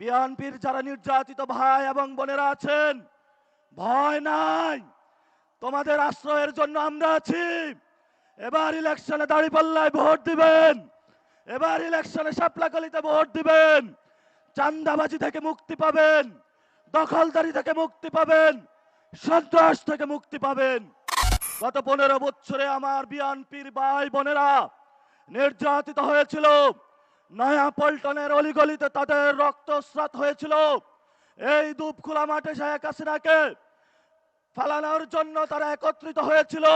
বিএনপির যারা নির্যাতিত ভাই এবং বোনেরা আছেন, ভয় নাই, তোমাদের আশ্রয়ের জন্য আমরা আছি। এবার ইলেকশনে দাঁড়িপাল্লায় ভোট দিবেন, এবার ইলেকশনে শাপলাকলিতে ভোট দিবেন। চাঁদাবাজি থেকে মুক্তি পাবেন, দখলদারি থেকে মুক্তি পাবেন, সন্ত্রাস থেকে মুক্তি পাবেন। গত 15 বছরে আমার বিএনপির ভাই বোনেরা নির্যাতিত হয়েছিল। নয়া পল্টনের অলিগলিতে তাদের রক্তস্রাত হয়েছিল। এই দুপখোলা মাঠে শেখ হাসিনাকে ফালানোর জন্য তারা একত্রিত হয়েছিল,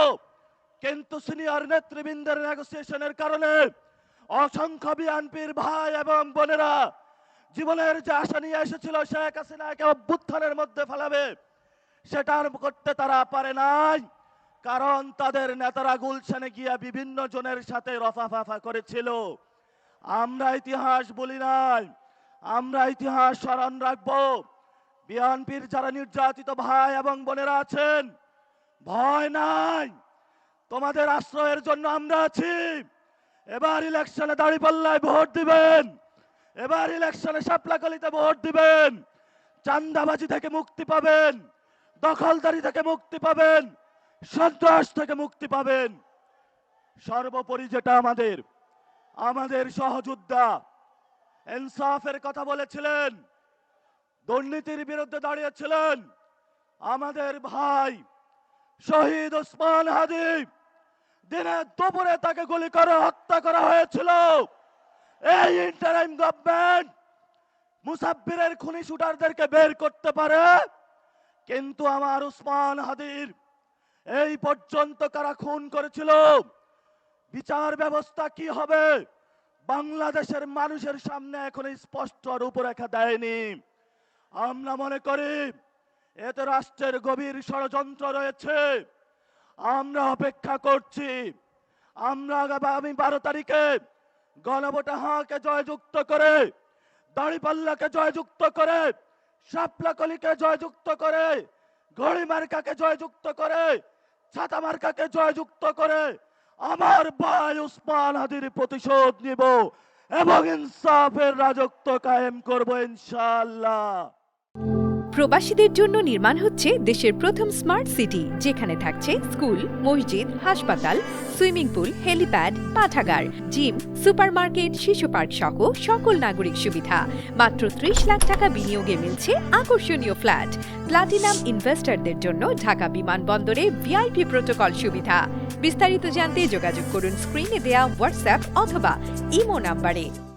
কিন্তু সিনিয়র নেতৃবৃন্দের নেগোসিয়েশনের কারণে অসংখ্য বিএনপির ভাই এবং বোনেরা জীবনের যে আশা নিয়ে এসেছিল শেখ হাসিনাকে অভ্যুত্থানের মধ্যে ফেলাবে, সেটার করতে তারা পারে নাই। কারণ তাদের নেতারা গুলশানে গিয়া বিভিন্ন জনের সাথে রফাফাফা করেছিল। আমরা ইতিহাস বলি নাই, আমরা ইতিহাস স্মরণ রাখবো। বিএনপির যারা নির্যাতিত ভাই এবং বোনেরা আছেন, ভয় নাই, তোমাদের আশ্রয়ের জন্য আমরা আছি। এবার ইলেকশনে দাঁড়িপাল্লায় ভোট দিবেন, এবার ইলেকশনে শাপলাকলিতে ভোট দিবেন। চাঁদাবাজি থেকে মুক্তি পাবেন, দখলদারি থেকে মুক্তি পাবেন, সন্ত্রাস থেকে মুক্তি পাবেন। সর্বোপরি যেটা আমাদের সহযোদ্ধা ইনসাফের কথা বলেছিলেন, দুর্নীতির বিরুদ্ধে দাঁড়িয়েছিলেন, আমাদের ভাই শহীদ ওসমান হাদি, দিনে দুপুরে তাকে গুলি করে হত্যা করা হয়েছিল। এই ইন্টারিম গভর্নমেন্ট মুসাব্বিরের খুনি শুটারদেরকে বের করতে পারে, কিন্তু আমার ওসমান হাদির এই পর্যন্ত কারা খুন করেছিল, বিচার ব্যবস্থা কি হবে, বাংলাদেশের মানুষের সামনে এখন স্পষ্ট রূপরেখা দেয়নি। আমরা মনে করি এতে রাষ্ট্রের গভীর ষড়যন্ত্র রয়েছে। আমরা অপেক্ষা করছি, আমরা আগামী 12 তারিখে গণভোটে হাঁকে জয়যুক্ত করে, দাঁড়িপাল্লাকে জয়যুক্ত করে, শাপলাকলিকে জয়যুক্ত করে, ঘড়ি মার্কাকে জয়যুক্ত করে, ছাতা মার্কাকে জয়যুক্ত করে আমার ভাই ওসমান হাদির প্রতিশোধ নিব এবং ইনসাফের রাজত্ব কায়েম করব ইনশাআল্লাহ। প্রবাসীদের জন্য নির্মাণ হচ্ছে দেশের প্রথম স্মার্ট সিটি, যেখানে থাকছে স্কুল, মসজিদ, হাসপাতাল, সুইমিং পুল, হেলিপ্যাড, পাঠাগার, জিম, সুপারমার্কেট, শিশু পার্ক সহ সকল নাগরিক সুবিধা। মাত্র 30 লাখ টাকা বিনিয়োগে মিলছে আকর্ষণীয় ফ্ল্যাট। প্লাটিনাম ইনভেস্টরদের জন্য ঢাকা বিমানবন্দরে ভিআইপি প্রোটোকল সুবিধা। বিস্তারিত জানতে যোগাযোগ করুন স্ক্রিনে দেয়া হোয়াটসঅ্যাপ অথবা ইমো নাম্বারে।